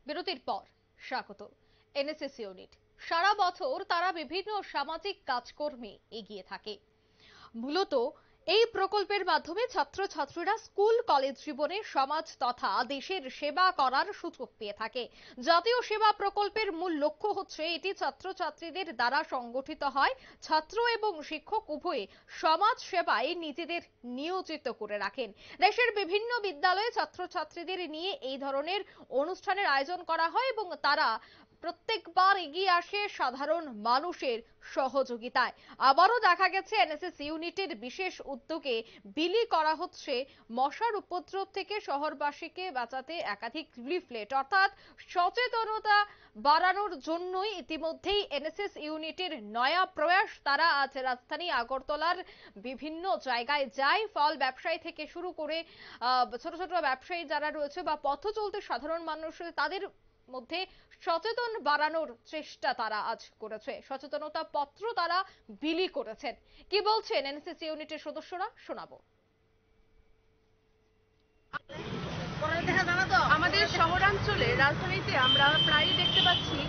বিরতির পর স্বাগত। এনএসএস ইউনিট সারা বছর তারা বিভিন্ন সামাজিক কাজকর্মে এগিয়ে থাকে। মূলত এই প্রকল্পের মাধ্যমে ছাত্রছাত্রীরা স্কুল কলেজ জীবনে সমাজ তথা দেশের সেবা করার সুযোগ পেয়ে থাকে। জাতীয় সেবা প্রকল্পের মূল লক্ষ্য হচ্ছে এটি ছাত্রছাত্রীদের দ্বারা সংগঠিত হয়, ছাত্র এবং শিক্ষক উভয়ে সমাজ সেবায় নিজেদের নিয়োজিত করে রাখেন। দেশের বিভিন্ন বিদ্যালয়ে ছাত্রছাত্রীদের নিয়ে এই ধরনের অনুষ্ঠানের আয়োজন করা হয় এবং তারা প্রত্যেকবার এগিয়ে আসে সাধারণ মানুষের সহযোগিতায়। আবারও দেখা গেছে এনএসএস ইউনিটের বিশেষ উদ্যোগে বিলি করা হচ্ছে মশার উপদ্রব থেকে শহরবাসীকে বাঁচাতে একাধিক লিফলেট, অর্থাৎ সচেতনতা বাড়ানোর জন্যই ইতিমধ্যেই এনএসএস ইউনিটের নয়া প্রয়াস। তারা আজ রাজধানী আগরতলার বিভিন্ন জায়গায় যায়, ফল ব্যবসায়ী থেকে শুরু করে ছোট ছোট ব্যবসায়ী যারা রয়েছে বা পথ চলতে সাধারণ মানুষ, তাদের মধ্যে সচেতন বাড়ানোর চেষ্টা তারা আজ করেছে। সচেতনতা পত্র তারা বিলি করেছেন। কি বলছেন এনএসএস ইউনিটের সদস্যরা, শোনাবো। আমাদের শহরাঞ্চলে রাজধানীতে আমরা প্রায়ই দেখতে পাচ্ছি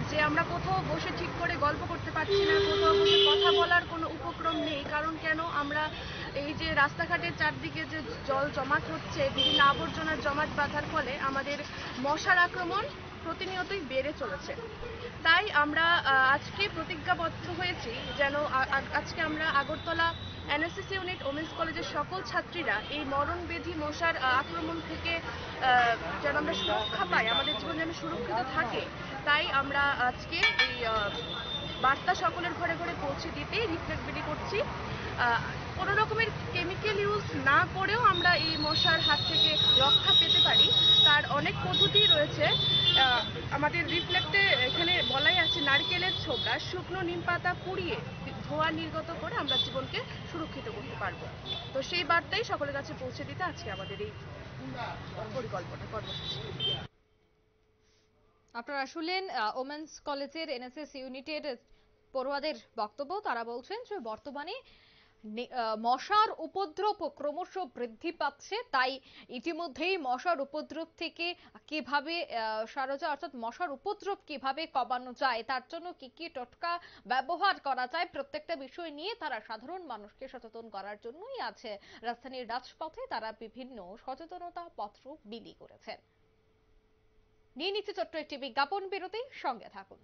যে আমরা কোথাও বসে ঠিক করে গল্প করতে পারছি না, কোথাও বসে কথা বলার কোনো উপক্রম নেই। কারণ কেন? আমরা এই যে রাস্তাঘাটের চারদিকে যে জল জমাট হচ্ছে, বিভিন্ন আবর্জনার জমাট বাঁধার ফলে আমাদের মশার আক্রমণ প্রতিনিয়তই বেড়ে চলেছে। তাই আমরা আজকে প্রতিজ্ঞাবদ্ধ হয়েছি যেন আজকে আমরা আগরতলা এনএসএস ইউনিট ওমেন্স কলেজের সকল ছাত্রীরা এই মরণবেধি মশার আক্রমণ থেকে যেন আমরা সুরক্ষা পাই, আমাদের জীবন যেন সুরক্ষিত থাকে। তাই আমরা আজকে এই বার্তা সকলের ঘরে ঘরে পৌঁছে দিতে রিফ্লেক্ট বিলি করছি। কোনো রকমের কেমিক্যাল ইউজ না করেও আমরা এই মশার হাত থেকে রক্ষা পেতে পারি, তার অনেক পদ্ধতি রয়েছে। আমাদের রিফ্লেক্টে এখানে বলাই আছে নারকেলের ছোবড়া, শুকনো নিম পাতা পুড়িয়ে ধোঁয়া নির্গত করে আমরা জীবনকে সুরক্ষিত করতে পারবো। তো সেই বার্তাই সকলের কাছে পৌঁছে দিতে আজকে আমাদের এই পরিকল্পনা কর্মসূচি। আপনারা শুনলেন ওমেন্স কলেজের এনএসএস ইউনিটের পড়ুয়াদের বক্তব্য। তারা বলছেন যে বর্তমানে মশার উপদ্রব ক্রমশ বৃদ্ধি পাচ্ছে, তাই ইতিমধ্যেই মশার উপদ্রব থেকে কিভাবে সারজা, অর্থাৎ মশার উপদ্রব কিভাবে কমানো যায়, তার জন্য কি কি টোটকা ব্যবহার করা যায়, প্রত্যেকটা বিষয় নিয়ে তারা সাধারণ মানুষকে সচেতন করার জন্যই আছে রাজধানীর রাজপথে তারা বিভিন্ন সচেতনতা পত্র বিলি করেছেন। নিয়ে নিচ্ছে ছোট্ট একটি বিজ্ঞাপন বিরতি, সঙ্গে থাকুন।